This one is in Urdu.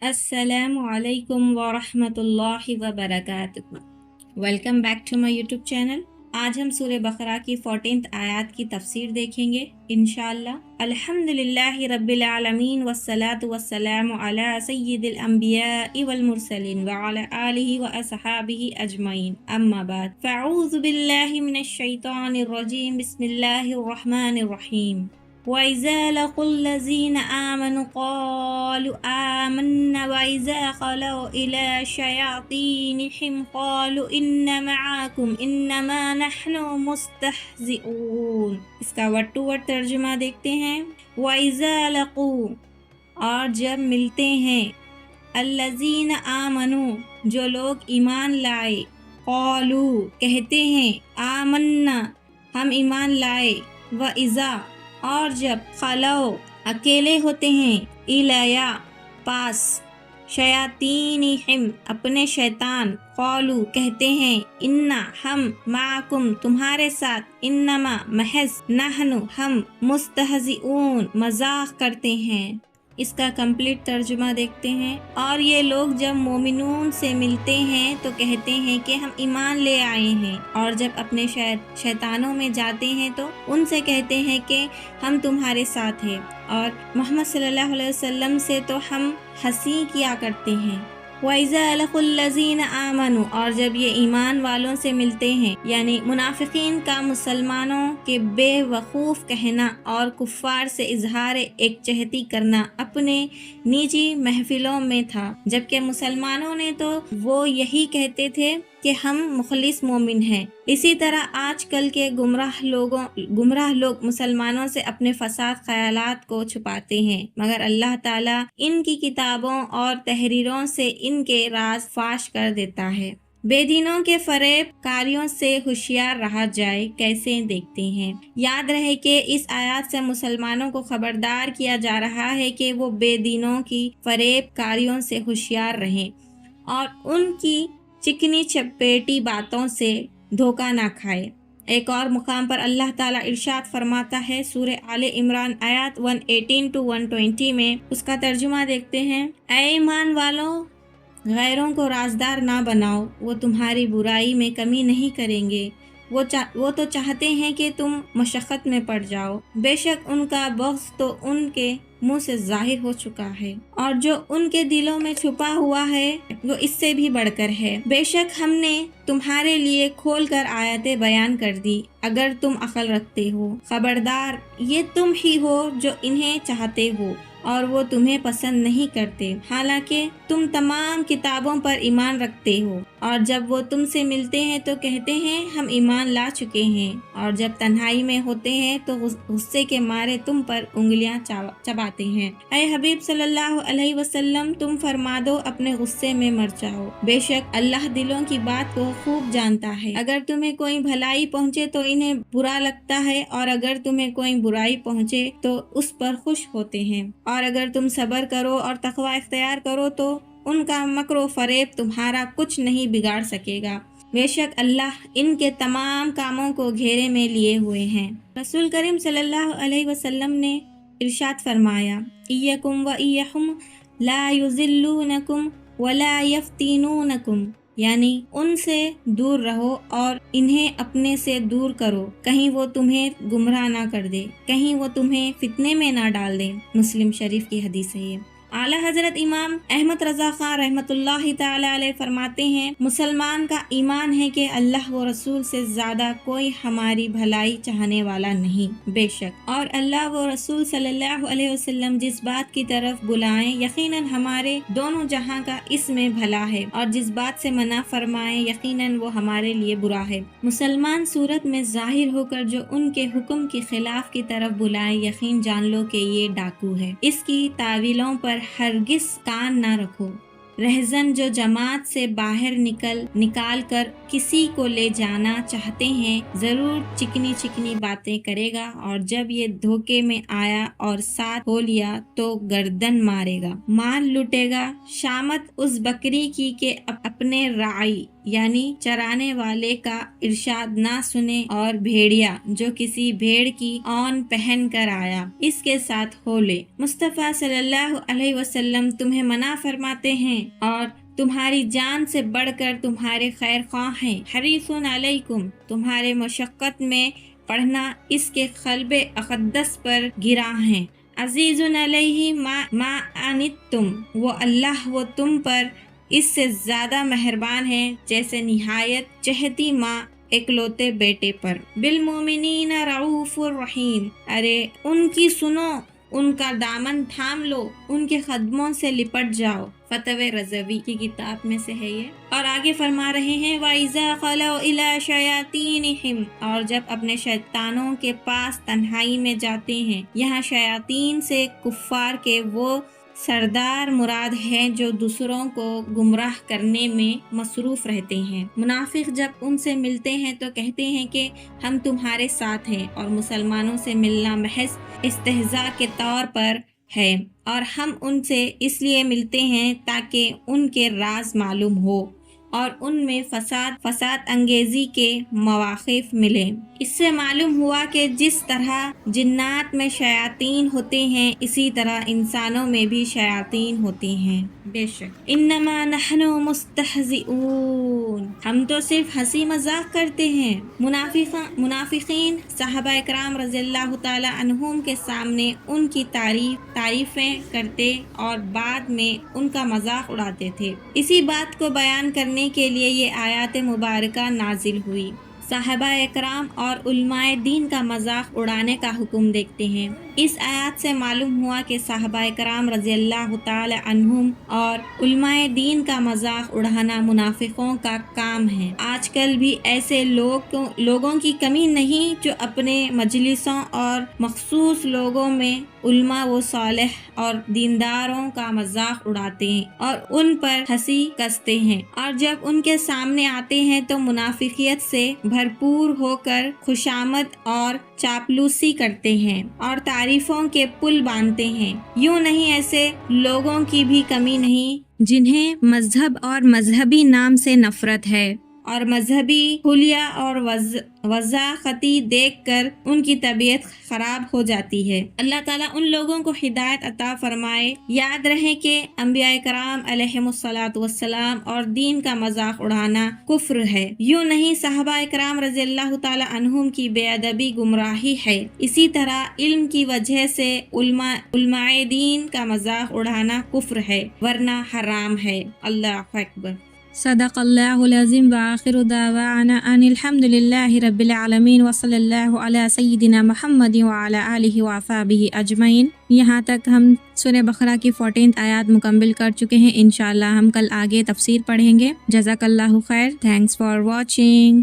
السلام علیکم ورحمۃ اللہ وبرکاتہ۔ Welcome back to my YouTube channel. آج ہم سورہ بقرہ کی 14 آیات کی تفسیر دیکھیں گے انشاءاللہ۔ الحمدللہ رب العالمین والصلاة والسلام علی سید الانبیاء والمرسلین وعلی آلہ واصحابہ اجمعین، اما بعد فاعوذ باللہ من الشیطان الرجیم، بسم اللہ الرحمن الرحیم۔ وَإِذَا لَقُوا الَّذِينَ آمَنُوا قَالُوا آمَنَّا وَإِذَا خَلَوْا إِلَى شَيَاطِينِهِمْ قَالُوا إِنَّ مَعَكُمْ إِنَّمَا نَحْنُ مُسْتَهْزِئُونَ۔ اس کا ورڈ ٹو ورڈ ترجمہ دیکھتے ہیں۔ وَإِذَا لَقُوا، اور جب ملتے ہیں، الَّذِينَ آمَنُوا، جو لوگ ایمان لائے، قَالُوا، کہتے ہیں، آمَنَّا، ہم ایمان لائے، وَإِذَا، اور جب خلو، اکیلے ہوتے ہیں، الیہ، پاس، شیاطینہم، اپنے شیطان، قالو، کہتے ہیں، انا، ہم، معکم، تمہارے ساتھ، انما، محض، نحن، ہم، مستہزئون، مذاق کرتے ہیں۔ اس کا کمپلیٹ ترجمہ دیکھتے ہیں۔ اور یہ لوگ جب مومنون سے ملتے ہیں تو کہتے ہیں کہ ہم ایمان لے آئے ہیں، اور جب اپنے شیطانوں میں جاتے ہیں تو ان سے کہتے ہیں کہ ہم تمہارے ساتھ ہیں، اور محمد صلی اللہ علیہ وسلم سے تو ہم ہنسی کیا کرتے ہیں۔ وَإِذَا لَقُوا الَّذِينَ آمَنُوا، اور جب یہ ایمان والوں سے ملتے ہیں، یعنی منافقین کا مسلمانوں کے بے وقوف کہنا اور کفار سے اظہار ایک چہتی کرنا اپنے نجی محفلوں میں تھا، جبکہ مسلمانوں نے تو وہ یہی کہتے تھے کہ ہم مخلص مومن ہیں۔ اسی طرح آج کل کے گمراہ لوگ مسلمانوں سے اپنے فساد خیالات کو چھپاتے ہیں، مگر اللہ تعالیٰ ان کی کتابوں اور تحریروں سے ان کے راز فاش کر دیتا ہے۔ بے دینوں کے فریب کاریوں سے ہوشیار رہا جائے، کیسے دیکھتے ہیں۔ یاد رہے کہ اس آیات سے مسلمانوں کو خبردار کیا جا رہا ہے کہ وہ بے دینوں کی فریب کاریوں سے ہوشیار رہیں اور ان کی چکنی چپیٹی باتوں سے دھوکہ نہ کھائے۔ ایک اور مقام پر اللہ تعالیٰ ارشاد فرماتا ہے، سورہ آل عمران آیات 118 to 120 میں، اس کا ترجمہ دیکھتے ہیں۔ اے ایمان والوں، غیروں کو رازدار نہ بناؤ، وہ تمہاری برائی میں کمی نہیں کریں گے، وہ تو چاہتے ہیں کہ تم مشقت میں پڑ جاؤ۔ بے شک ان کا بغض تو ان کے منہ سے ظاہر ہو چکا ہے، اور جو ان کے دلوں میں چھپا ہوا ہے وہ اس سے بھی بڑھ کر ہے۔ بے شک ہم نے تمہارے لیے کھول کر آیتیں بیان کر دی، اگر تم عقل رکھتے ہو۔ خبردار، یہ تم ہی ہو جو انہیں چاہتے ہو، اور وہ تمہیں پسند نہیں کرتے، حالانکہ تم تمام کتابوں پر ایمان رکھتے ہو۔ اور جب وہ تم سے ملتے ہیں تو کہتے ہیں ہم ایمان لا چکے ہیں، اور جب تنہائی میں ہوتے ہیں تو غصے کے مارے تم پر انگلیاں چباتے ہیں۔ اے حبیب صلی اللہ علیہ وسلم، تم فرما دو اپنے غصے میں مر جاؤ، بے شک اللہ دلوں کی بات کو خوب جانتا ہے۔ اگر تمہیں کوئی بھلائی پہنچے تو انہیں برا لگتا ہے، اور اگر تمہیں کوئی برائی پہنچے تو اس پر خوش ہوتے ہیں، اور اگر تم صبر کرو اور تقوی اختیار کرو تو ان کا مکر و فریب تمہارا کچھ نہیں بگاڑ سکے گا، بے شک اللہ ان کے تمام کاموں کو گھیرے میں لیے ہوئے ہیں۔ رسول کریم صلی اللہ علیہ وسلم نے ارشاد فرمایا، ایکم و ایہم لا یضلونکم ولا یفتنونکم، یعنی ان سے دور رہو اور انہیں اپنے سے دور کرو، کہیں وہ تمہیں گمراہ نہ کر دے، کہیں وہ تمہیں فتنے میں نہ ڈال دے۔ مسلم شریف کی حدیث ہے یہ۔ اعلیٰ حضرت امام احمد رضا خان رحمۃ اللہ تعالی علیہ فرماتے ہیں، مسلمان کا ایمان ہے کہ اللہ و رسول سے زیادہ کوئی ہماری بھلائی چاہنے والا نہیں، بے شک، اور اللہ و رسول صلی اللہ علیہ وسلم جس بات کی طرف بلائیں یقیناً ہمارے دونوں جہاں کا اس میں بھلا ہے، اور جس بات سے منع فرمائیں یقیناً وہ ہمارے لیے برا ہے۔ مسلمان صورت میں ظاہر ہو کر جو ان کے حکم کی خلاف کی طرف بلائیں، یقین جان لو کہ یہ ڈاکو ہے۔ اس کی تعویلوں پر ہرگز کان نہ رکھو۔ رہزن جو جماعت سے باہر نکال کر کسی کو لے جانا چاہتے ہیں، ضرور چکنی چکنی باتیں کرے گا، اور جب یہ دھوکے میں آیا اور ساتھ ہو لیا تو گردن مارے گا، مال لوٹے گا۔ شامت اس بکری کی کہ اپنے راعی یعنی چرانے والے کا ارشاد نہ سنے اور بھیڑیا جو کسی بھیڑ کی اون پہن کر آیا اس کے ساتھ ہو لے۔ مصطفیٰ صلی اللہ علیہ وسلم تمہیں منع فرماتے ہیں اور تمہاری جان سے بڑھ کر تمہارے خیر خواہ ہیں۔ حریص علیکم، تمہارے مشقت میں پڑھنا اس کے قلب اقدس پر گرا ہے۔ عزیز علیہ ما عنتم، وہ اللہ وہ تم پر اس سے زیادہ مہربان ہے جیسے نہایت چہتی ماں اکلوتے بیٹے پر۔ بالمومنین رعوف الرحیم، ارے ان کی سنو، ان کا دامن تھام لو، ان کے قدموں سے لپٹ جاؤ۔ فتح رضوی کی کتاب میں سے ہے یہ۔ اور آگے فرما رہے ہیں وَإِذَا خَلَوْا إِلَىٰ شَيَاطِينِهِمْ، اور جب اپنے شیطانوں کے پاس تنہائی میں جاتے ہیں۔ یہاں شیاطین سے کفار کے وہ سردار مراد ہیں جو دوسروں کو گمراہ کرنے میں مصروف رہتے ہیں۔ منافق جب ان سے ملتے ہیں تو کہتے ہیں کہ ہم تمہارے ساتھ ہیں، اور مسلمانوں سے ملنا محض استہزاء کے طور پر ہے، اور ہم ان سے اس لیے ملتے ہیں تاکہ ان کے راز معلوم ہو اور ان میں فساد انگیزی کے مواقف ملیں۔ اس سے معلوم ہوا کہ جس طرح جنات میں شیاطین ہوتے ہیں اسی طرح انسانوں میں بھی شیاطین ہوتے ہیں۔ بے شک انما نحن مستہزئون، ہم تو صرف ہنسی مذاق کرتے ہیں۔ منافقین صحابہ اکرام رضی اللہ تعالی عنہم کے سامنے ان کی تعریفیں کرتے اور بعد میں ان کا مذاق اڑاتے تھے۔ اسی بات کو بیان کرنے کے لیے یہ آیات مبارکہ نازل ہوئی۔ صحابہ اکرام اور علماء دین کا مذاق اڑانے کا حکم دیکھتے ہیں۔ اس آیات سے معلوم ہوا کہ صحابہ اکرام رضی اللہ تعالی عنہم اور علماء دین کا مذاق اڑانا منافقوں کا کام ہے۔ آج کل بھی ایسے لوگوں کی کمی نہیں جو اپنے مجلسوں اور مخصوص لوگوں میں علماء و صالح اور دینداروں کا مذاق اڑاتے ہیں اور ان پر ہنسی کستے ہیں، اور جب ان کے سامنے آتے ہیں تو منافقیت سے بھرپور ہو کر خوشامد اور چاپلوسی کرتے ہیں اور تعریفوں کے پل باندھتے ہیں۔ یوں نہیں، ایسے لوگوں کی بھی کمی نہیں جنہیں مذہب اور مذہبی نام سے نفرت ہے، اور مذہبی حلیہ اور وضاحتی دیکھ کر ان کی طبیعت خراب ہو جاتی ہے۔ اللہ تعالیٰ ان لوگوں کو ہدایت عطا فرمائے۔ یاد رہے کہ انبیاء کرام علیہم الصلاۃ والسلام اور دین کا مذاق اڑانا کفر ہے۔ یوں نہیں، صحابہ کرام رضی اللہ تعالی عنہم کی بے ادبی گمراہی ہے۔ اسی طرح علم کی وجہ سے علماء دین کا مذاق اڑانا کفر ہے، ورنہ حرام ہے۔ اللہ اکبر۔ صدق اللہ العظیم وآخر دعوانا ان الحمد للہ رب العالمین وصلی اللہ علی سیدنا محمد وعلی آلہ وصحبہ اجمعین۔ یہاں تک ہم سورہ بقرہ کی 14 آیات مکمل کر چکے ہیں۔ انشاءاللہ ہم کل آگے تفسیر پڑھیں گے۔ جزاک اللہ خیر۔ Thanks for watching.